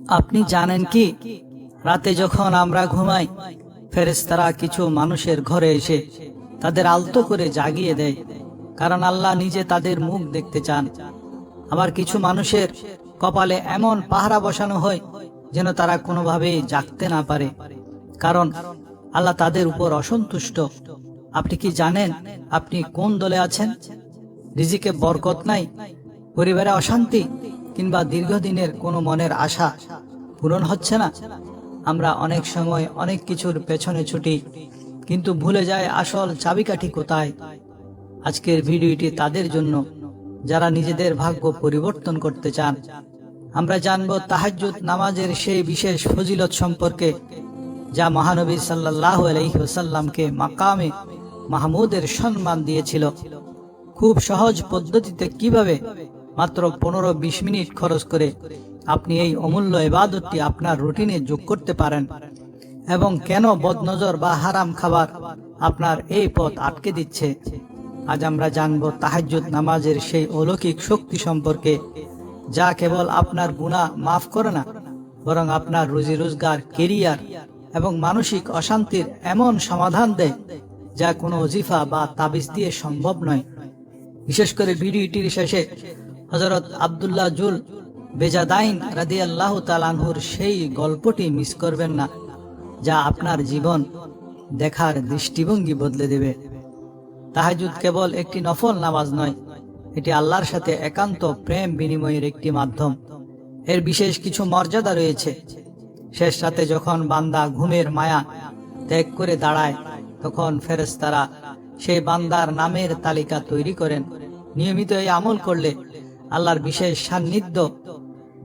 আপনি জানেন কি, রাতে যখন আমরা ঘুমাই, ফেরেশতারা কিছু মানুষের ঘরে এসে তাদের আলতো করে জাগিয়ে দেয়, কারণ আল্লাহ নিজে তাদের মুখ দেখতে চান। আবার কিছু মানুষের কপালে এমন পাহারা বসানো হয় যেন তারা কোনোভাবেই জাগতে না পারে, কারণ আল্লাহ তাদের উপর অসন্তুষ্ট। আপনি কি জানেন আপনি কোন দলে আছেন? রিজিকে বরকত নাই, পরিবারে অশান্তি, কিংবা দীর্ঘদিনের কোনো মনের আশা পূরণ হচ্ছে না। আমরা অনেক সময় অনেক কিছুর পেছনে ছুটি, কিন্তু ভুলে যায় আসল চাবিকাঠি কোথায়। আজকের ভিডিওটি তাদের জন্য যারা নিজেদের ভাগ্য পরিবর্তন করতে চান। আমরা জানব তাহাজ্জুদ নামাজের সেই বিশেষ ফজিলত সম্পর্কে, যা মহানবী সাল্লাল্লাহু আলাইহি ওয়াসাল্লামকে মাকামে মাহমুদের সম্মান দিয়েছিল। খুব সহজ পদ্ধতিতে কিভাবে মাত্র 15-20 মিনিট খরচ করে আপনি এই অমূল্য ইবাদতটি আপনার রুটিনে যোগ করতে পারেন, এবং কেন বদনজর বা হারাম খাবার আপনার এই পথ আটকে দিচ্ছে। আজ আমরা জানব তাহাজ্জুদ নামাজের সেই অলৌকিক শক্তি সম্পর্কে, যা কেবল আপনার গুনাহ মাফ করে না, বরং আপনার রুজি রোজগার, কেরিয়ার এবং মানসিক অশান্তির এমন সমাধান দেয় যা কোনো ওজিফা বা তাবিজ দিয়ে সম্ভব নয়। বিশেষ করে ভিডিওটির শেষে হযরত আব্দুল্লাহ জুল বেজাদাইন রাদিয়াল্লাহু তাআলা আনহুর সেই গল্পটি মিস করবেন না, যা আপনার জীবন দেখার দৃষ্টিভঙ্গি বদলে দেবে। তাহাজ্জুদ কেবল একটি নফল নামাজ নয়, এটি আল্লাহর সাথে একান্ত প্রেম বিনিময়ের একটি মাধ্যম। এর বিশেষ কিছু মর্যাদা রয়েছে। শেষ রাতে যখন বান্দা ঘুমের মায়া ত্যাগ করে দাঁড়ায়, তখন ফেরেশতারা সেই বান্দার নামের তালিকা তৈরি করেন। নিয়মিত এই আমল করলে আল্লাহর বিশেষ সান্নিধ্য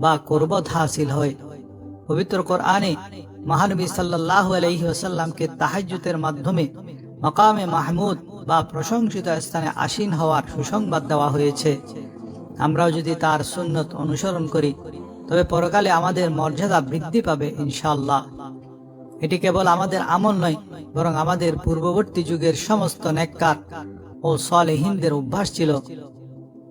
বা কুরবত হাসিল হয়। পবিত্র কোরআনে মহানবী সাল্লাল্লাহু আলাইহি ওয়াসাল্লামকে তাহাজ্জুদের মাধ্যমে মাকামে মাহমুদ বা প্রশংসিত স্থানে আসীন হওয়ার সুসংবাদ দেওয়া হয়েছে। আমরাও যদি তার সুন্নত অনুসরণ করি, তবে পরকালে আমাদের মর্যাদা বৃদ্ধি পাবে ইনশাআল্লাহ। এটি কেবল আমাদের আমল নয়, বরং আমাদের পূর্ববর্তী যুগের সমস্ত নেককার ও সালেহিনদের অভ্যাস ছিল।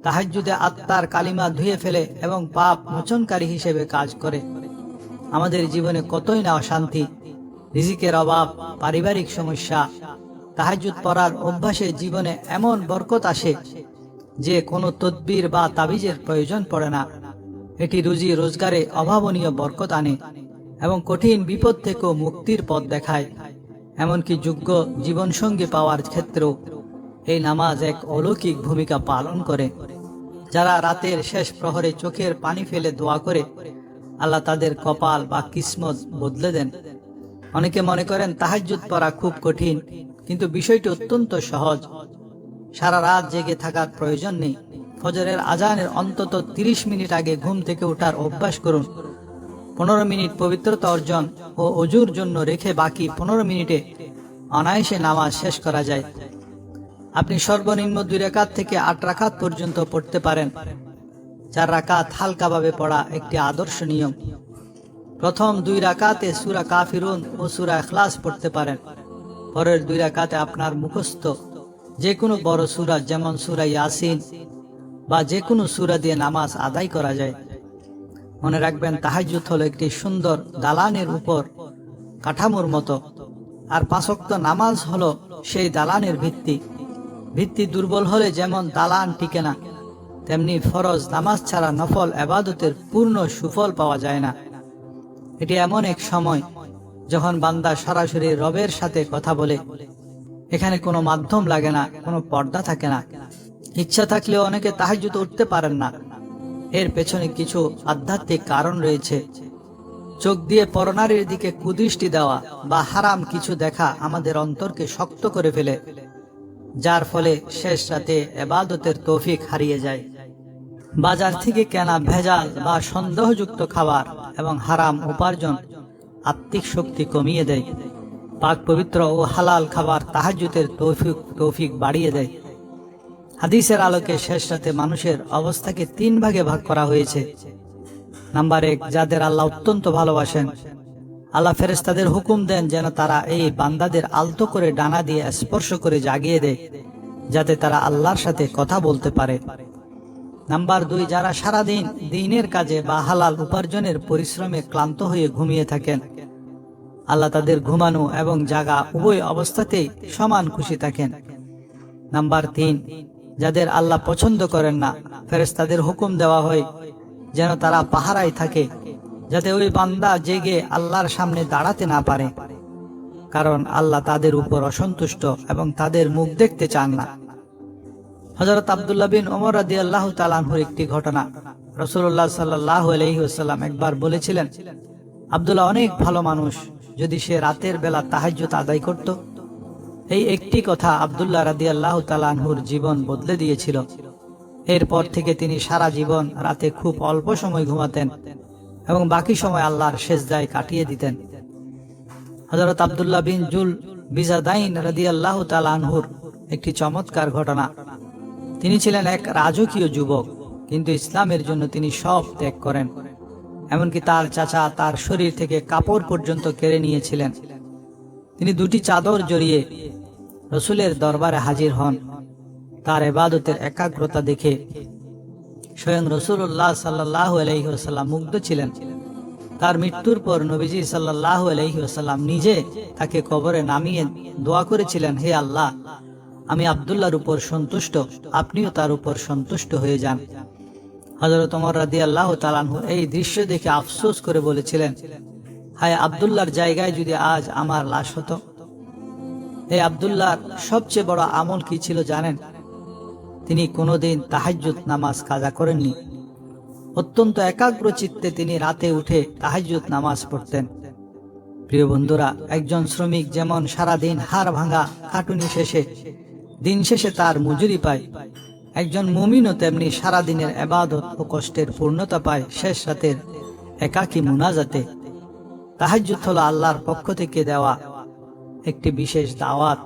তাহাজ্জুদে আত্মার কালিমা ধুয়ে ফেলে এবং পাপ মোচনকারী হিসেবে কাজ করে। আমাদের জীবনে কতই না অশান্তি, রিজিকের অভাব, পারিবারিক সমস্যা, তাহাজ্জুদ পড়ার অভ্যাসে জীবনে এমন বরকত আসে যে কোনো তদবির বা তাবিজের প্রয়োজন পড়ে না। এটি রুজি রোজগারে অভাবনীয় বরকত আনে এবং কঠিন বিপদ থেকেও মুক্তির পথ দেখায়। এমনকি যোগ্য জীবনসঙ্গী পাওয়ার ক্ষেত্রেও এই নামাজ এক অলৌকিক ভূমিকা পালন করে। যারা রাতের শেষ প্রহরে চোখের পানি ফেলে দোয়া করে, আল্লাহ তাদের কপাল বা কিসমত বদলে দেন। অনেকে মনে করেন তাহাজ্জুদ পড়া খুব কঠিন, কিন্তু বিষয়টি অত্যন্ত সহজ। সারা রাত জেগে থাকার প্রয়োজন নেই। ফজরের আজানের অন্তত 30 মিনিট আগে ঘুম থেকে ওঠার অভ্যাস করুন। 15 মিনিট পবিত্রতা অর্জন ও ওযুর জন্য রেখে বাকি 15 মিনিটে অনায়াসে নামাজ শেষ করা যায়। আপনি সর্বনিম্ন 2 রাকাত থেকে 8 রাকাত পর্যন্ত পড়তে পারেন। 4 রাকাত হালকাভাবে পড়া একটি আদর্শ নিয়ম। প্রথম 2 রাকাতে সূরা কাফিরুন ও সূরা ইখলাস পড়তে পারেন। পরের 2 রাকাতে আপনার মুখস্থ যে কোনো বড় সূরা, যেমন সূরা ইয়াসিন বা যে কোনো সূরা দিয়ে নামাজ আদায় করা যায়। মনে রাখবেন, তাহাজ্জুদ হলো একটি সুন্দর দালানের উপর কাঠামোর মতো, আর 5 ওয়াক্ত নামাজ হলো সেই দালানের ভিত্তি। ভিত্তি দুর্বল হলে যেমন দালান টিকে না, তেমনি ফরজ নামাজ ছাড়া নফল ইবাদতের পূর্ণ সুফল পাওয়া যায় না। এটি এমন এক সময় যখন বান্দা সরাসরি রবের সাথে কথা বলে। এখানে কোনো মাধ্যম লাগে না, কোনো পর্দা থাকে না। ইচ্ছা থাকলেও অনেকে তাহাজ্জুদে উঠতে পারেন না। এর পেছনে কিছু আধ্যাত্মিক কারণ রয়েছে। চোখ দিয়ে পরনারীর দিকে কুদৃষ্টি দেওয়া বা হারাম কিছু দেখা আমাদের অন্তরকে শক্ত করে ফেলে, যার ফলে শেষ রাতে ইবাদতের তৌফিক হারিয়ে যায়। বাজার থেকে কেনা ভেজাল বা সন্দেহযুক্ত খাবার এবং হারাম উপার্জন আত্মিক শক্তি কমিয়ে দেয়। পাক পবিত্র ও হালাল খাবার তাহাজ্জুদের তৌফিক বাড়িয়ে দেয়। হাদিসের আলোকে শেষ রাতে মানুষের অবস্থাকে 3 ভাগে ভাগ করা হয়েছে। নাম্বার 1, যাদের আল্লাহ অত্যন্ত ভালোবাসেন। আল্লাহ ফেরেশতাদের হুকুম দেন যেন তারা এই বান্দাদের আলতো করে ডানা দিয়ে স্পর্শ করে জাগিয়ে দেয়, যাতে তারা আল্লাহর সাথে কথা বলতে পারে। নাম্বার 2, যারা সারাদিন দিনের কাজে বা হালাল উপার্জনের পরিশ্রমে ক্লান্ত হয়ে ঘুমিয়ে থাকেন, আল্লাহ তাদের ঘুমানো এবং জাগা উভয় অবস্থাতেই সমান খুশি থাকেন। নাম্বার 3, যাদের আল্লাহ পছন্দ করেন না, ফেরেশতাদের হুকুম দেওয়া হয় যেন তারা পাহারায় থাকে, যাতে ওই বান্দা জেগে আল্লাহর সামনে দাঁড়াতে না পারে, কারণ আল্লাহ তাদের উপর অসন্তুষ্ট এবং তাদের মুখ দেখতে চান না। হযরত আব্দুল্লাহ বিন ওমর রাদিয়াল্লাহু তাআলা আনহুর একটি ঘটনা। রাসূলুল্লাহ সাল্লাল্লাহু আলাইহি ওয়াসাল্লাম একবার বলেছিলেন, আব্দুল্লাহ অনেক ভালো মানুষ, যদি সে রাতের বেলা তাহাজ্জুদ আদায় করত। এই একটি কথা আব্দুল্লাহ রাদিয়াল্লাহু তাআলা আনহুর জীবন বদলে দিয়েছিল। এরপর থেকে তিনি সারা জীবন রাতে খুব অল্প সময় ঘুমাতেন এবং বাকি সময় আল্লাহর সিজদায় কাটিয়ে দিতেন। হযরত আব্দুল্লাহ বিন জুল বিজাদাইন রাদিয়াল্লাহু তাআলা আনহুর একটি চমৎকার ঘটনা। তিনি ছিলেন এক রাজকীয় যুবক, কিন্তু ইসলামের জন্য তিনি সব ত্যাগ করেন। এমনকি তার চাচা তার শরীর থেকে কাপড় পর্যন্ত কেড়ে নিয়েছিলেন। তিনি 2টি চাদর জড়িয়ে রসুলের দরবারে হাজির হন। তার ইবাদতের একাগ্রতা দেখে স্বয়ং রাসূলুল্লাহ সাল্লাল্লাহু আলাইহি ওয়াসাল্লাম মুগ্ধ ছিলেন। তার মৃত্যুর পর নবীজি সাল্লাল্লাহু আলাইহি ওয়াসাল্লাম নিজে তাকে কবরে নামিয়ে দোয়া করেছিলেন, হে আল্লাহ, আমি আব্দুল্লাহর উপর সন্তুষ্ট, আপনিও তার উপর সন্তুষ্ট হয়ে যান। হযরত ওমর রাদিয়াল্লাহু তাআলা আনহু এই দৃশ্য দেখে আফসোস করে বলেছিলেন, হায় আব্দুল্লাহর জায়গায় যদি আজ আমার লাশ হতো। এই আব্দুল্লাহর সবচেয়ে বড় আমল কি ছিল জানেন? তিনি কোনোদিন তাহাজ্জুদ নামাজ কাজা করেননি। অত্যন্ত একাগ্র চিত্তে তিনি রাতে উঠে তাহাজ্জুদ নামাজ পড়তেন। প্রিয় বন্ধুরা, একজন শ্রমিক যেমন সারাদিন হাড় ভাঙা খাটুনি শেষে দিন শেষে তার মজুরি পায়, একজন মুমিনও তেমনি সারাদিনের ইবাদত ও কষ্টের পূর্ণতা পায় শেষ রাতের একাকী মুনাজাতে। তাহাজ্জুদ হলো আল্লাহর পক্ষ থেকে দেওয়া একটি বিশেষ দাওয়াত।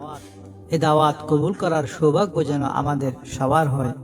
এই দাওয়াত কবুল করার সৌভাগ্য যেন আমাদের সবার হয়।